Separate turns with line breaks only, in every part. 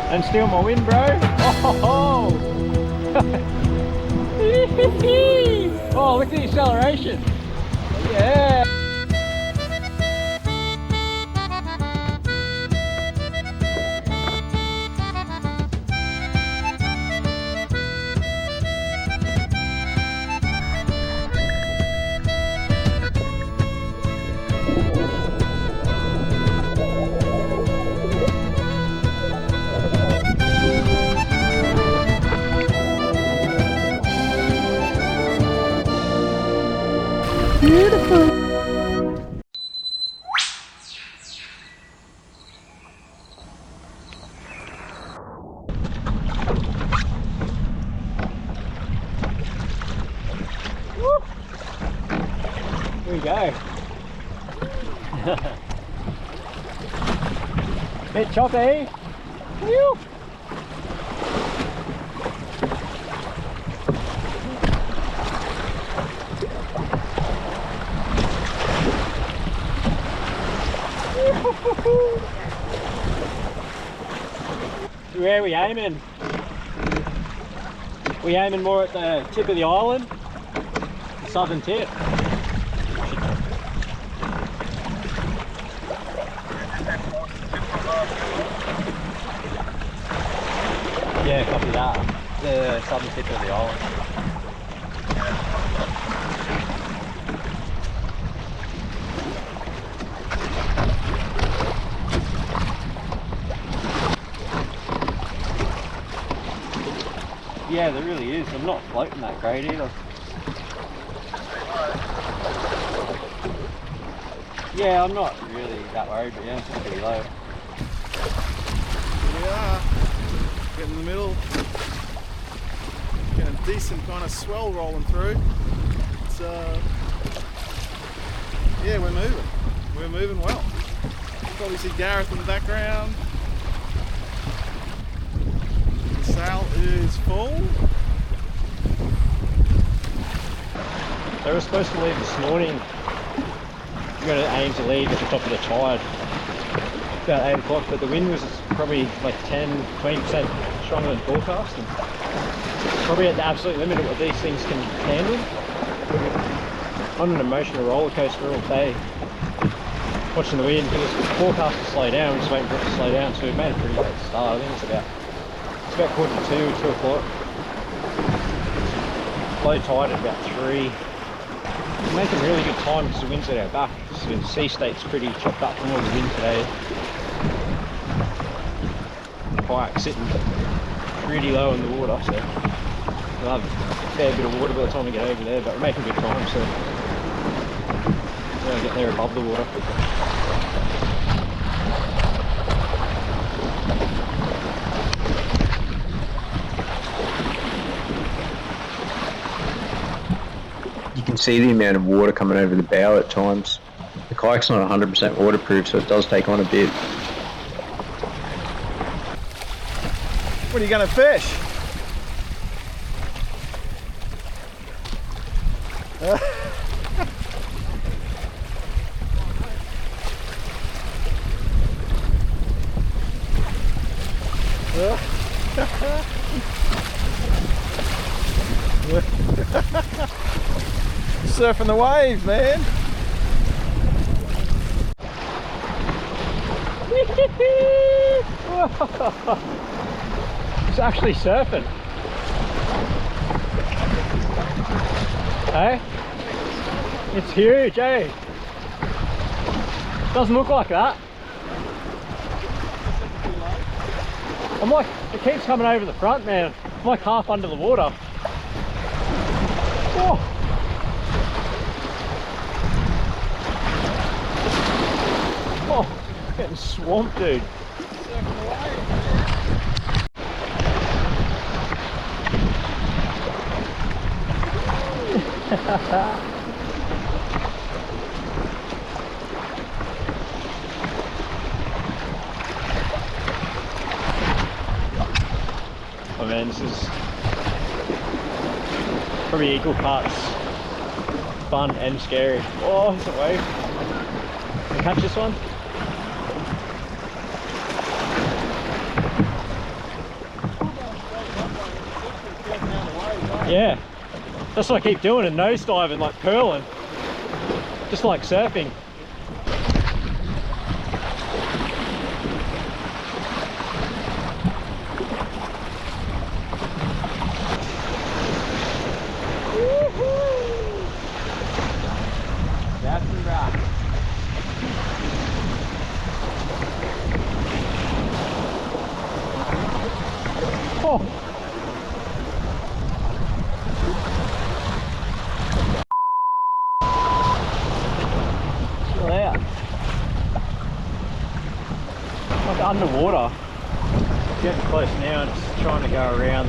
And steal my wind, bro. Oh, oh, look at the acceleration. Yeah. Beautiful. Woo. Here we go. Bit choppy. Woo. So where are we aiming? We aiming more at the tip of the island, the southern tip. Yeah, copy that. The southern tip of the island. Yeah, there really is. I'm not floating that great either. Yeah, I'm not really that worried, but yeah, it's pretty low.
Here we are, getting in the middle. Getting a decent kind of swell rolling through. It's yeah, we're moving. We're moving well. You can probably see Gareth in the background. The sail is full.
They were supposed to leave this morning. We're going to aim to leave at the top of the tide about 8 o'clock, but the wind was probably like 10-20% stronger than forecast, and probably at the absolute limit of what these things can handle. On an emotional roller coaster all day, watching the wind, because it's forecast to slow down. We're just waiting for it to slow down, so we made a pretty late start. I think it's about 1:45, 2 o'clock. Low tide at about 3. We're making really good time because the wind's at our back. So the sea state's pretty chopped up from all the wind today. The kayak's sitting pretty low in the water, so we'll have a fair bit of water by the time we get over there, but we're making good time, so we're going to get there above the water.
You can see the amount of water coming over the bow at times. The kayak's not 100% waterproof, so it does take on a bit.
What are you going to fish? Surfing the waves, man.
It's actually surfing. Hey? It's huge, eh? Doesn't look like that. I'm like, it keeps coming over the front, man. I'm like half under the water. Oh. Oh, getting swamped, dude. Oh man, this is probably equal parts fun and scary. Oh, it's a wave. Can you catch this one? Yeah, that's what I keep doing, and nose diving, like curling, just like surfing. That's the rock. Oh. Like underwater. Getting close now, and it's trying to go around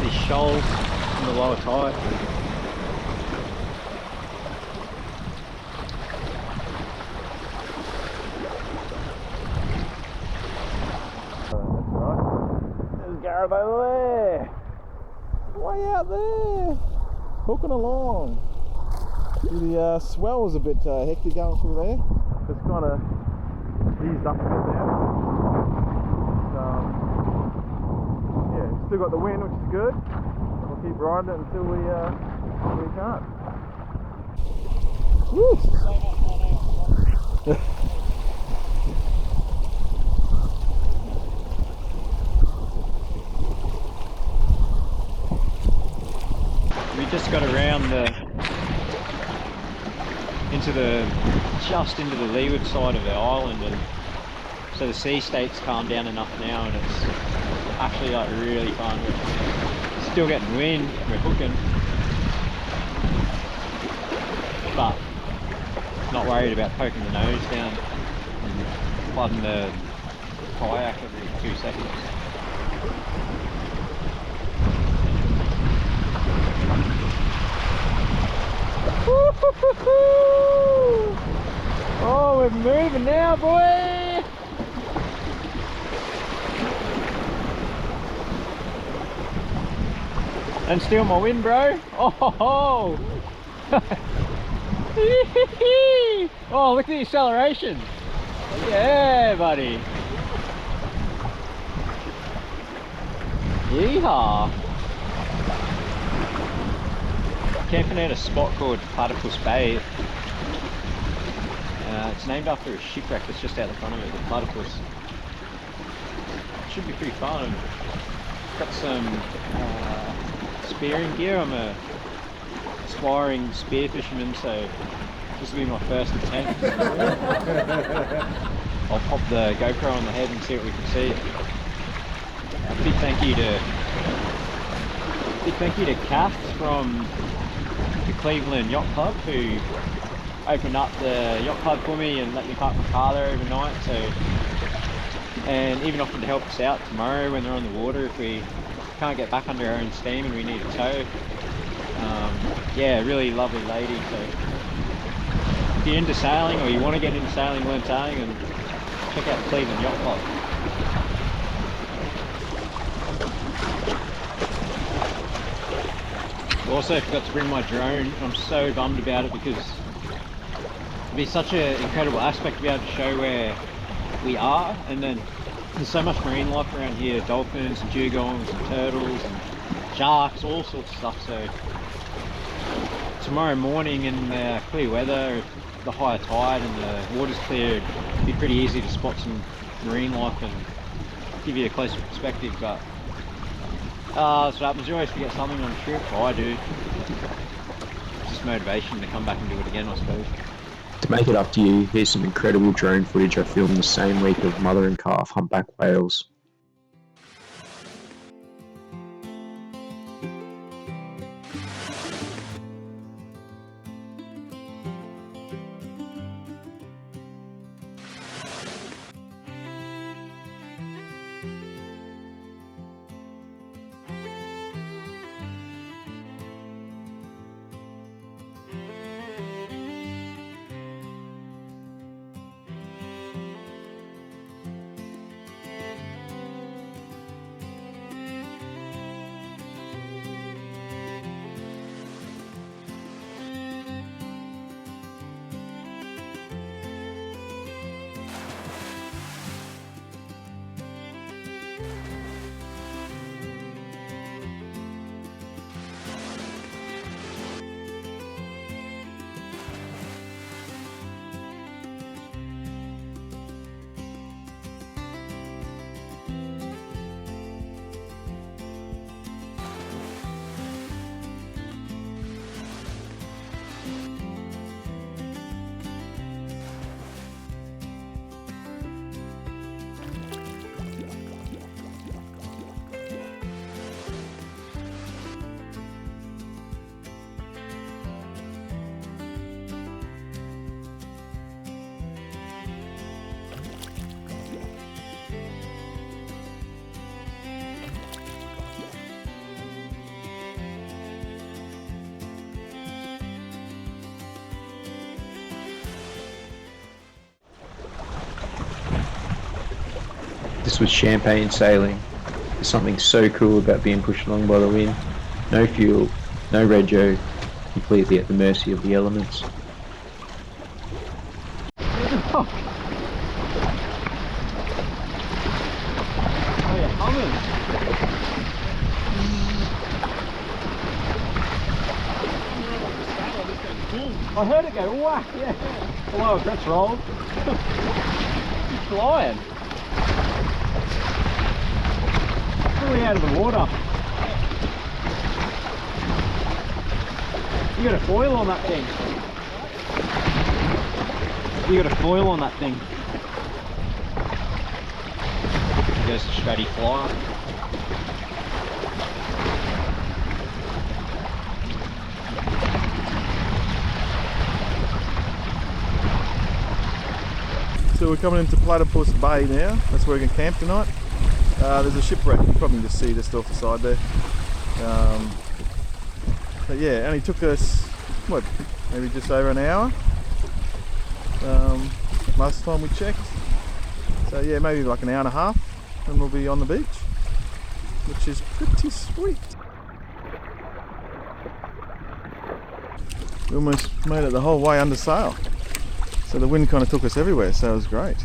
these shoals in the lower tide. That's right. There's Gareth over there.
Way out there, hooking along. The swell was a bit hectic going through there. It's kind of eased up a bit now. Yeah, still got the wind, which is good. We'll keep riding it until we can't. Woo!
We just got around just into the leeward side of the island, and so the sea state's calmed down enough now, and it's actually like really fun. We're still getting wind, we're hooking, but not worried about poking the nose down and flooding the kayak every 2 seconds. Oh, we're moving now, boy! And steal my wind, bro. Oh, ho, ho. Oh, look at the acceleration. Yeah, buddy. Yeehaw. Camping at a spot called Platypus Bay. It's named after a shipwreck that's just out the front of it, the platypus. Should be pretty fun. I've got some spearing gear. I'm a aspiring spearfisherman, so this will be my first attempt. I'll pop the GoPro on the head and see what we can see. A big thank you to Kath from the Cleveland Yacht Club, who opened up the yacht club for me and let me park my car there overnight. So, and even offered to help us out tomorrow when they're on the water if we can't get back under our own steam and we need a tow. Yeah, really lovely lady. So if you're into sailing or you want to get into sailing, learn sailing, and check out the Cleveland Yacht Club. Also forgot to bring my drone. I'm so bummed about it because it'd be such an incredible aspect to be able to show where we are, and then there's so much marine life around here, dolphins and dugongs and turtles and sharks, all sorts of stuff. So tomorrow morning in clear weather, if the higher tide and the water's clear, it'd be pretty easy to spot some marine life and give you a closer perspective. But that's what happens. You always forget something on a trip. Oh, I do. It's just motivation to come back and do it again, I suppose.
To make it up to you, here's some incredible drone footage I filmed the same week of mother and calf humpback whales. This was champagne sailing. There's something so cool about being pushed along by the wind. No fuel, no rego, completely at the mercy of the elements.
Oh, you're humming. I heard it go whack, yeah. Hello, that's rolled. He's flying. Fully out of the water. You got a foil on that thing. You got a foil on that thing. There's the stratty flyer.
So we're coming into Platypus Bay now. That's where we can camp tonight. There's a shipwreck. You can probably just see just off the side there. But yeah, it only took us, what, maybe just over an hour last time we checked. So yeah, maybe like an hour and a half and we'll be on the beach, which is pretty sweet. We almost made it the whole way under sail. So the wind kind of took us everywhere, so it was great.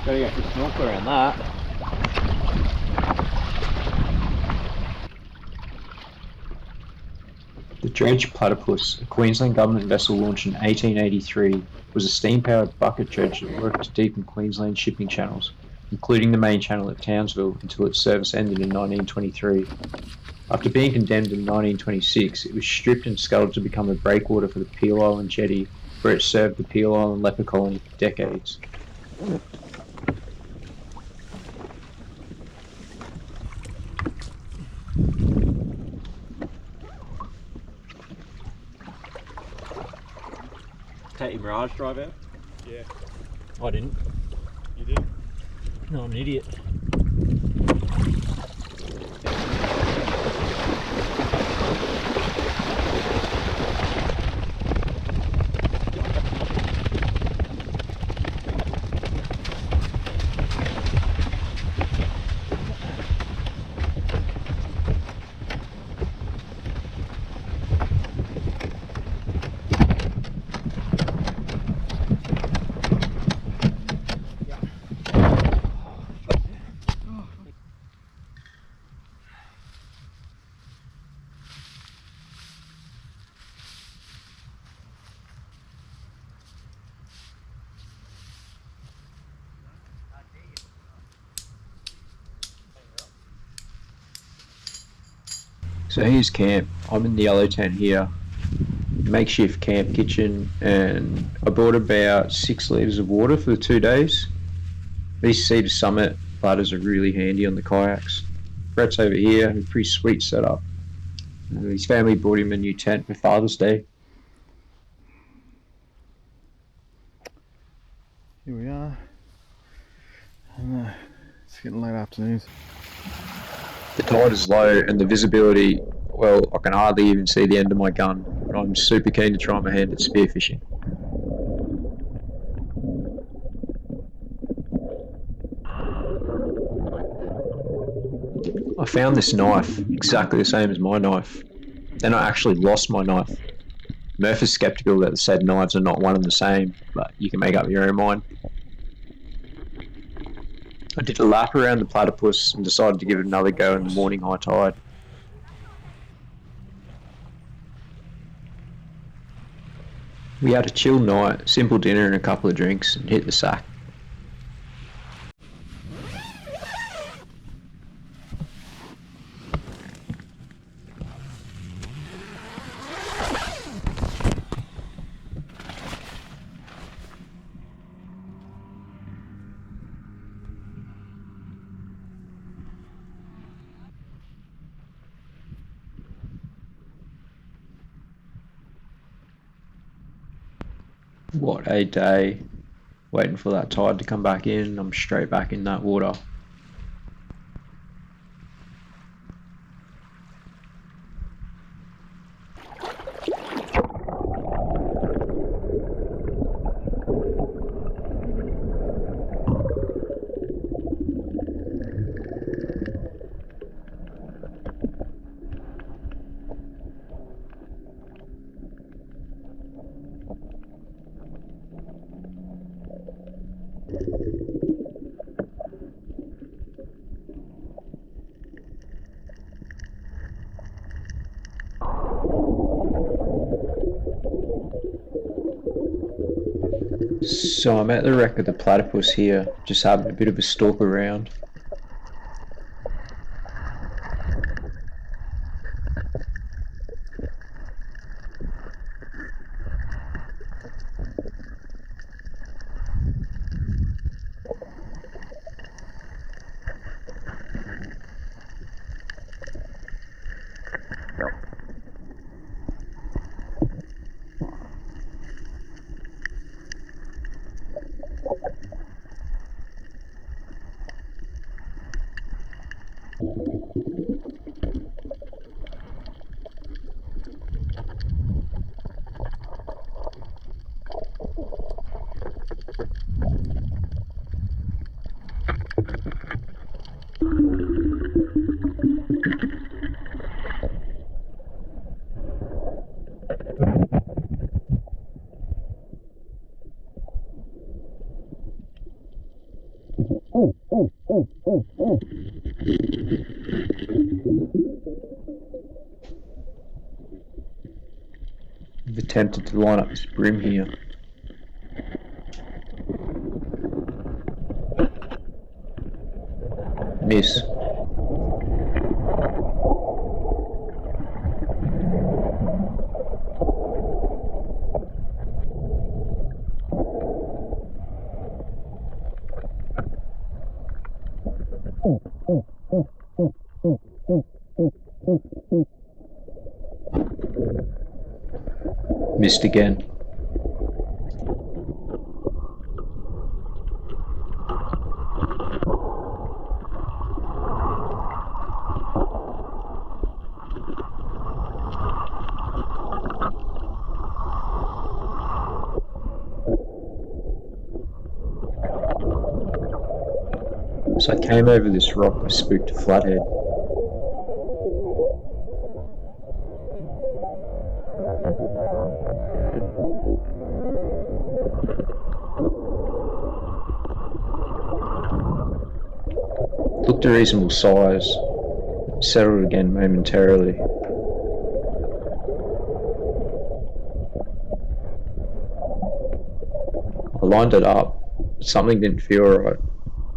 Gotta get the snorkel around that.
The dredge platypus, a Queensland government vessel launched in 1883, was a steam-powered bucket dredge that worked deep in Queensland shipping channels, including the main channel at Townsville, until its service ended in 1923. After being condemned in 1926, it was stripped and scuttled to become a breakwater for the Peel Island jetty, where it served the Peel Island leper colony for decades.
Take your Mirage drive out?
Yeah.
I didn't.
You did?
No, I'm an idiot.
So here's camp. I'm in the yellow tent here. Makeshift camp kitchen, and I brought about 6 litres of water for the 2 days. These Cedar Summit bladders are really handy on the kayaks. Brett's over here, a pretty sweet setup. His family brought him a new tent for Father's Day.
Here we are. And, it's getting late afternoons.
The tide is low and the visibility, well, I can hardly even see the end of my gun, but I'm super keen to try my hand at spearfishing. I found this knife, exactly the same as my knife. Then I actually lost my knife. Murph is skeptical that the said knives are not one and the same, but you can make up your own mind. I did a lap around the platypus and decided to give it another go in the morning high tide. We had a chill night, simple dinner and a couple of drinks, and hit the sack. What a day. Waiting for that tide to come back in, I'm straight back in that water. So I'm at the wreck of the platypus here, just having a bit of a stalk around. I've attempted to line up this brim here. Miss. Missed again. So I came over this rock with spooked a flathead. Looked a reasonable size, settled again momentarily. I lined it up, but something didn't feel right,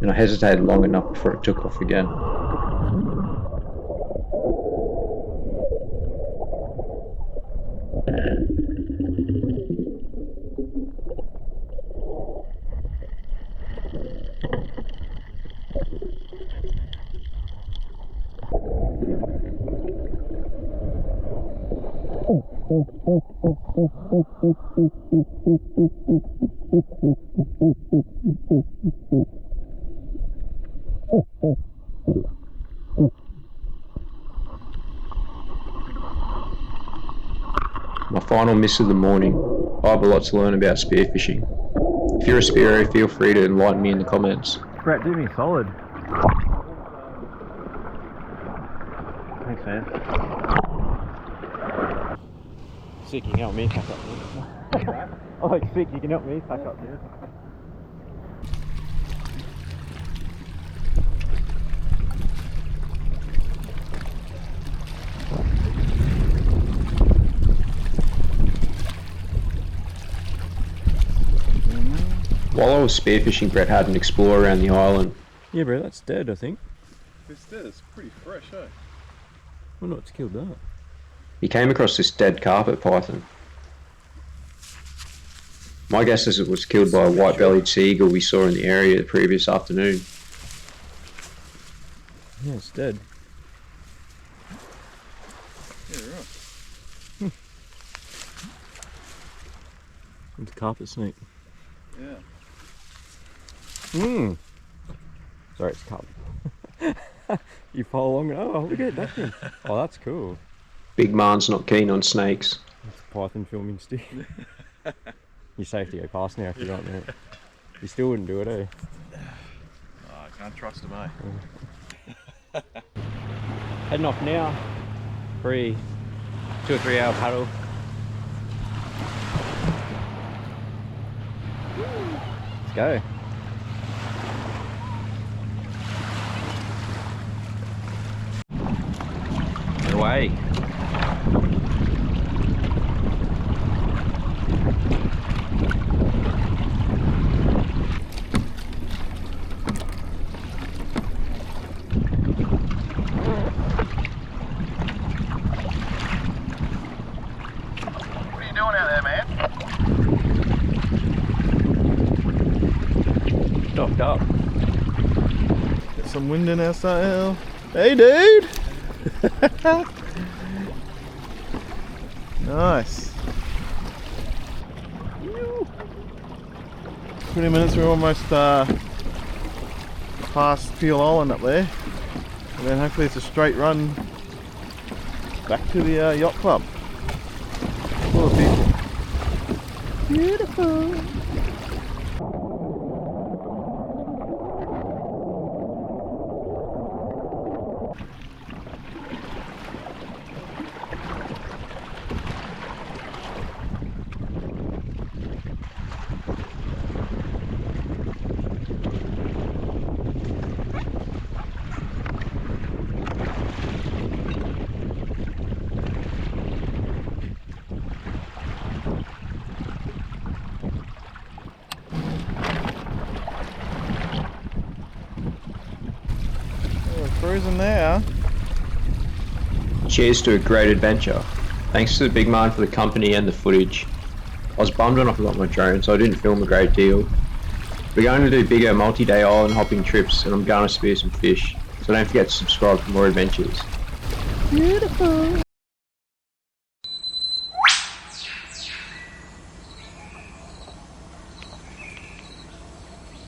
and I hesitated long enough before it took off again. My final miss of the morning. I have a lot to learn about spearfishing. If you're a spearo, feel free to enlighten me in the comments.
Brett, do me solid. Thanks, man. Sick, you can help me pack up there. Oh, like sick, you can help me pack up there.
While I was spearfishing, Brett had an explore around the island.
Yeah, bro, that's dead, I think.
It's dead, it's pretty fresh, eh?
Wonder what's killed that.
He came across this dead carpet python. My guess is it was killed by a white-bellied seagull we saw in the area the previous afternoon.
Yeah, it's dead.
Yeah, right.
It's a carpet snake.
Yeah.
Sorry, it's carpet. You follow along and oh, look at that thing. Oh, that's cool.
Big man's not keen on snakes.
It's a python filming stick. You're safe to go past now if you don't know. You still wouldn't do it, eh?
Oh, I can't trust him, eh?
Heading off now. 2 or 3 hour paddle. Let's go. Get away.
some wind in our sail. Hey dude! Nice. 20 minutes, we're almost past Peel Island up there. And then hopefully it's a straight run back to the yacht club. Full of people. Beautiful. Cruising now.
Cheers to a great adventure. Thanks to the big man for the company and the footage. I was bummed when I forgot my drone, so I didn't film a great deal. We're going to do bigger multi-day island hopping trips, and I'm going to spear some fish, so don't forget to subscribe for more adventures.
Beautiful.